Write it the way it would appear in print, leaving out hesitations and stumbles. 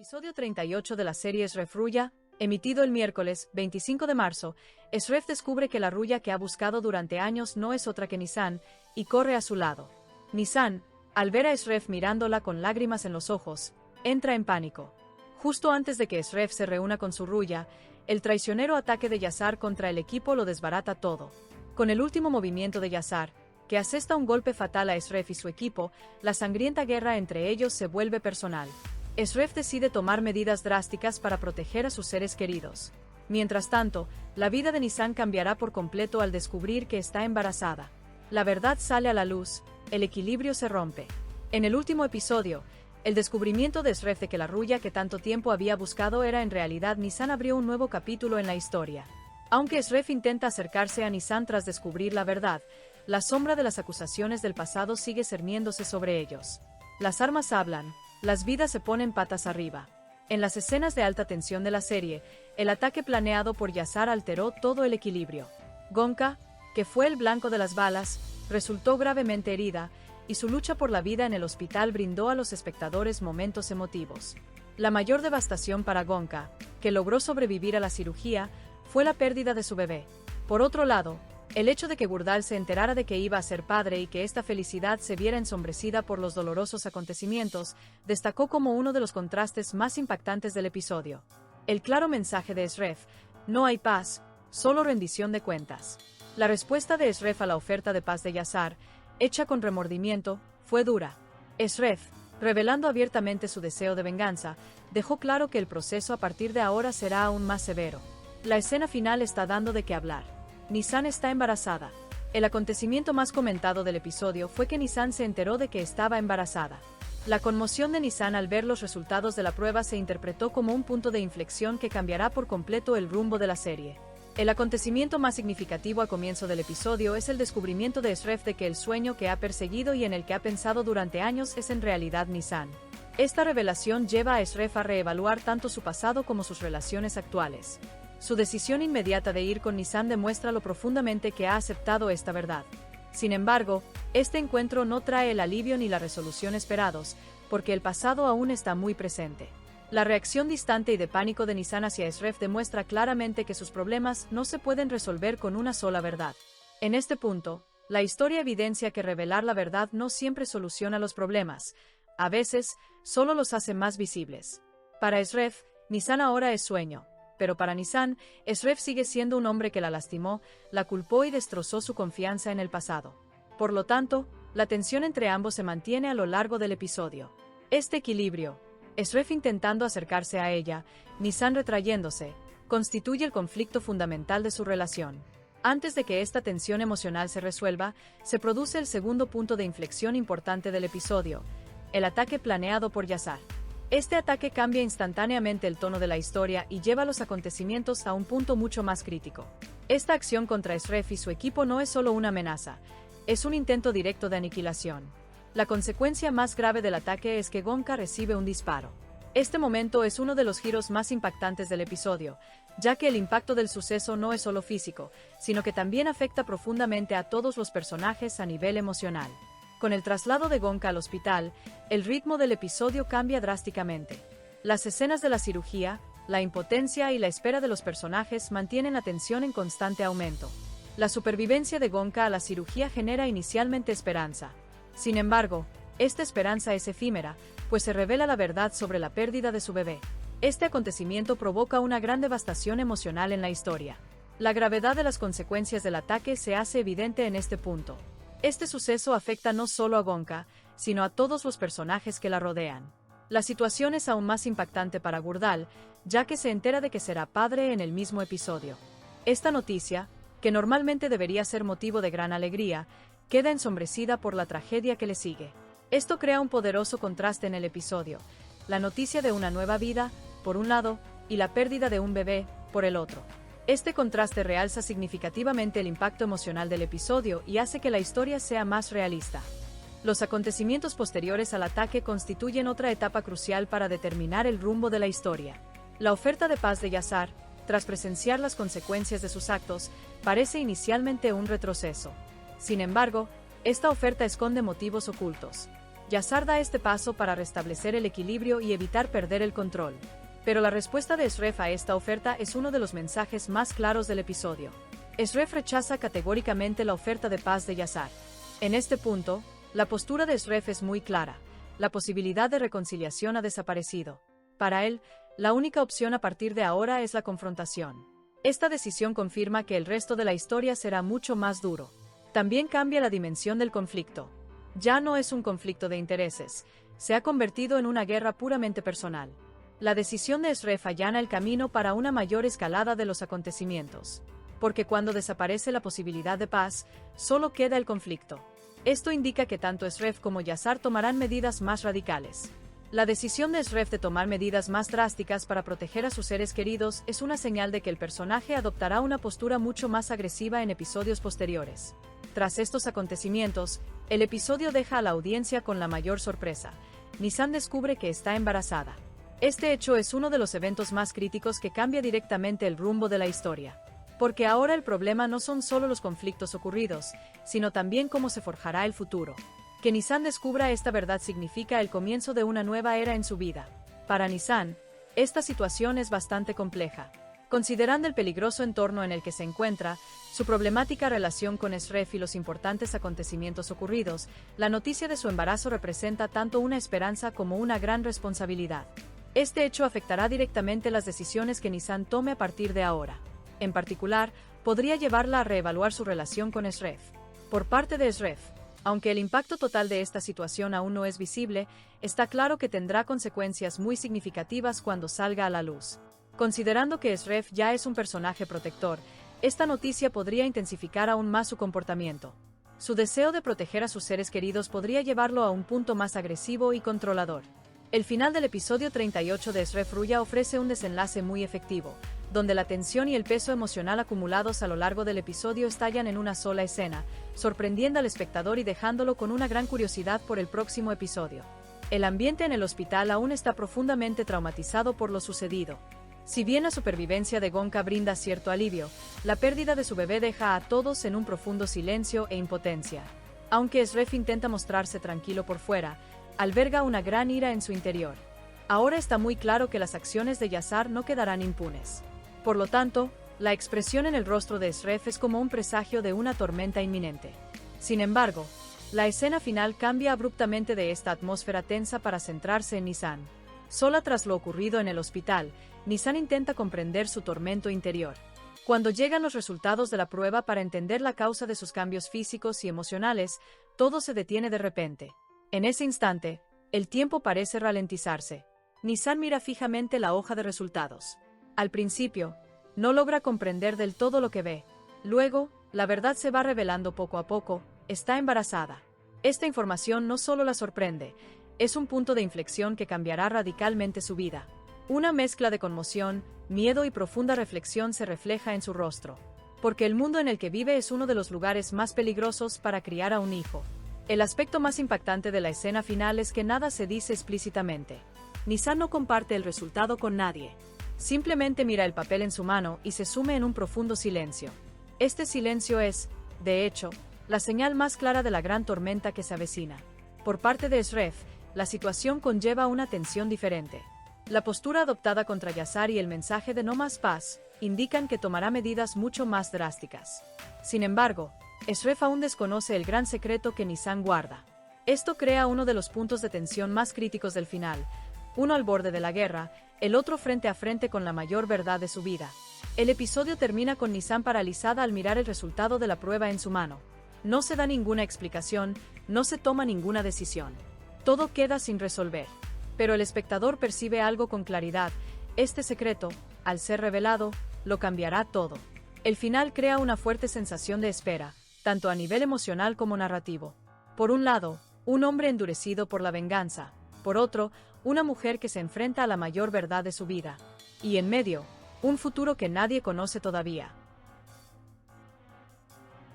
Episodio 38 de la serie Shref Ruya, emitido el miércoles 25 de marzo, Shref descubre que la Ruya que ha buscado durante años no es otra que Nisan, y corre a su lado. Nisan, al ver a Shref mirándola con lágrimas en los ojos, entra en pánico. Justo antes de que Shref se reúna con su Ruya, el traicionero ataque de Yazar contra el equipo lo desbarata todo. Con el último movimiento de Yazar, que asesta un golpe fatal a Shref y su equipo, la sangrienta guerra entre ellos se vuelve personal. Shref decide tomar medidas drásticas para proteger a sus seres queridos. Mientras tanto, la vida de Nisan cambiará por completo al descubrir que está embarazada. La verdad sale a la luz, el equilibrio se rompe. En el último episodio, el descubrimiento de Shref de que la Ruya que tanto tiempo había buscado era en realidad Nisan abrió un nuevo capítulo en la historia. Aunque Shref intenta acercarse a Nisan tras descubrir la verdad, la sombra de las acusaciones del pasado sigue cerniéndose sobre ellos. Las armas hablan. Las vidas se ponen patas arriba. En las escenas de alta tensión de la serie, el ataque planeado por Yazar alteró todo el equilibrio. Gonka, que fue el blanco de las balas, resultó gravemente herida, y su lucha por la vida en el hospital brindó a los espectadores momentos emotivos. La mayor devastación para Gonka, que logró sobrevivir a la cirugía, fue la pérdida de su bebé. Por otro lado, el hecho de que Gurdal se enterara de que iba a ser padre y que esta felicidad se viera ensombrecida por los dolorosos acontecimientos, destacó como uno de los contrastes más impactantes del episodio. El claro mensaje de Shref: no hay paz, solo rendición de cuentas. La respuesta de Shref a la oferta de paz de Yazar, hecha con remordimiento, fue dura. Shref, revelando abiertamente su deseo de venganza, dejó claro que el proceso a partir de ahora será aún más severo. La escena final está dando de qué hablar. Nisan está embarazada. El acontecimiento más comentado del episodio fue que Nisan se enteró de que estaba embarazada. La conmoción de Nisan al ver los resultados de la prueba se interpretó como un punto de inflexión que cambiará por completo el rumbo de la serie. El acontecimiento más significativo al comienzo del episodio es el descubrimiento de Shref de que el sueño que ha perseguido y en el que ha pensado durante años es en realidad Nisan. Esta revelación lleva a Shref a reevaluar tanto su pasado como sus relaciones actuales. Su decisión inmediata de ir con Nisan demuestra lo profundamente que ha aceptado esta verdad. Sin embargo, este encuentro no trae el alivio ni la resolución esperados, porque el pasado aún está muy presente. La reacción distante y de pánico de Nisan hacia Shref demuestra claramente que sus problemas no se pueden resolver con una sola verdad. En este punto, la historia evidencia que revelar la verdad no siempre soluciona los problemas. A veces, solo los hace más visibles. Para Shref, Nisan ahora es sueño. Pero para Nisan, Shref sigue siendo un hombre que la lastimó, la culpó y destrozó su confianza en el pasado. Por lo tanto, la tensión entre ambos se mantiene a lo largo del episodio. Este equilibrio, Shref intentando acercarse a ella, Nisan retrayéndose, constituye el conflicto fundamental de su relación. Antes de que esta tensión emocional se resuelva, se produce el segundo punto de inflexión importante del episodio, el ataque planeado por Yazar. Este ataque cambia instantáneamente el tono de la historia y lleva los acontecimientos a un punto mucho más crítico. Esta acción contra Shref y su equipo no es solo una amenaza, es un intento directo de aniquilación. La consecuencia más grave del ataque es que Gonka recibe un disparo. Este momento es uno de los giros más impactantes del episodio, ya que el impacto del suceso no es solo físico, sino que también afecta profundamente a todos los personajes a nivel emocional. Con el traslado de Gonka al hospital, el ritmo del episodio cambia drásticamente. Las escenas de la cirugía, la impotencia y la espera de los personajes mantienen la tensión en constante aumento. La supervivencia de Gonka a la cirugía genera inicialmente esperanza. Sin embargo, esta esperanza es efímera, pues se revela la verdad sobre la pérdida de su bebé. Este acontecimiento provoca una gran devastación emocional en la historia. La gravedad de las consecuencias del ataque se hace evidente en este punto. Este suceso afecta no solo a Gonka, sino a todos los personajes que la rodean. La situación es aún más impactante para Gurdal, ya que se entera de que será padre en el mismo episodio. Esta noticia, que normalmente debería ser motivo de gran alegría, queda ensombrecida por la tragedia que le sigue. Esto crea un poderoso contraste en el episodio: la noticia de una nueva vida, por un lado, y la pérdida de un bebé, por el otro. Este contraste realza significativamente el impacto emocional del episodio y hace que la historia sea más realista. Los acontecimientos posteriores al ataque constituyen otra etapa crucial para determinar el rumbo de la historia. La oferta de paz de Yazar, tras presenciar las consecuencias de sus actos, parece inicialmente un retroceso. Sin embargo, esta oferta esconde motivos ocultos. Yazar da este paso para restablecer el equilibrio y evitar perder el control. Pero la respuesta de Shref a esta oferta es uno de los mensajes más claros del episodio. Shref rechaza categóricamente la oferta de paz de Yazar. En este punto, la postura de Shref es muy clara. La posibilidad de reconciliación ha desaparecido. Para él, la única opción a partir de ahora es la confrontación. Esta decisión confirma que el resto de la historia será mucho más duro. También cambia la dimensión del conflicto. Ya no es un conflicto de intereses, se ha convertido en una guerra puramente personal. La decisión de Shref allana el camino para una mayor escalada de los acontecimientos. Porque cuando desaparece la posibilidad de paz, solo queda el conflicto. Esto indica que tanto Shref como Yazar tomarán medidas más radicales. La decisión de Shref de tomar medidas más drásticas para proteger a sus seres queridos es una señal de que el personaje adoptará una postura mucho más agresiva en episodios posteriores. Tras estos acontecimientos, el episodio deja a la audiencia con la mayor sorpresa. Nisan descubre que está embarazada. Este hecho es uno de los eventos más críticos que cambia directamente el rumbo de la historia. Porque ahora el problema no son solo los conflictos ocurridos, sino también cómo se forjará el futuro. Que Nisan descubra esta verdad significa el comienzo de una nueva era en su vida. Para Nisan, esta situación es bastante compleja. Considerando el peligroso entorno en el que se encuentra, su problemática relación con Shref y los importantes acontecimientos ocurridos, la noticia de su embarazo representa tanto una esperanza como una gran responsabilidad. Este hecho afectará directamente las decisiones que Nisan tome a partir de ahora. En particular, podría llevarla a reevaluar su relación con Shref. Por parte de Shref, aunque el impacto total de esta situación aún no es visible, está claro que tendrá consecuencias muy significativas cuando salga a la luz. Considerando que Shref ya es un personaje protector, esta noticia podría intensificar aún más su comportamiento. Su deseo de proteger a sus seres queridos podría llevarlo a un punto más agresivo y controlador. El final del episodio 38 de Shref-Ruya ofrece un desenlace muy efectivo, donde la tensión y el peso emocional acumulados a lo largo del episodio estallan en una sola escena, sorprendiendo al espectador y dejándolo con una gran curiosidad por el próximo episodio. El ambiente en el hospital aún está profundamente traumatizado por lo sucedido. Si bien la supervivencia de Gonca brinda cierto alivio, la pérdida de su bebé deja a todos en un profundo silencio e impotencia. Aunque Shref intenta mostrarse tranquilo por fuera, alberga una gran ira en su interior. Ahora está muy claro que las acciones de Yazar no quedarán impunes. Por lo tanto, la expresión en el rostro de Shref es como un presagio de una tormenta inminente. Sin embargo, la escena final cambia abruptamente de esta atmósfera tensa para centrarse en Nisan. Sola tras lo ocurrido en el hospital, Nisan intenta comprender su tormento interior. Cuando llegan los resultados de la prueba para entender la causa de sus cambios físicos y emocionales, todo se detiene de repente. En ese instante, el tiempo parece ralentizarse. Nisan mira fijamente la hoja de resultados. Al principio, no logra comprender del todo lo que ve. Luego, la verdad se va revelando poco a poco, está embarazada. Esta información no solo la sorprende, es un punto de inflexión que cambiará radicalmente su vida. Una mezcla de conmoción, miedo y profunda reflexión se refleja en su rostro. Porque el mundo en el que vive es uno de los lugares más peligrosos para criar a un hijo. El aspecto más impactante de la escena final es que nada se dice explícitamente. Nisan no comparte el resultado con nadie. Simplemente mira el papel en su mano y se sume en un profundo silencio. Este silencio es, de hecho, la señal más clara de la gran tormenta que se avecina. Por parte de Shref, la situación conlleva una tensión diferente. La postura adoptada contra Yazar y el mensaje de no más paz indican que tomará medidas mucho más drásticas. Sin embargo, Shref aún desconoce el gran secreto que Nisan guarda. Esto crea uno de los puntos de tensión más críticos del final, uno al borde de la guerra, el otro frente a frente con la mayor verdad de su vida. El episodio termina con Nisan paralizada al mirar el resultado de la prueba en su mano. No se da ninguna explicación, no se toma ninguna decisión. Todo queda sin resolver. Pero el espectador percibe algo con claridad. Este secreto, al ser revelado, lo cambiará todo. El final crea una fuerte sensación de espera, tanto a nivel emocional como narrativo. Por un lado, un hombre endurecido por la venganza. Por otro, una mujer que se enfrenta a la mayor verdad de su vida. Y en medio, un futuro que nadie conoce todavía.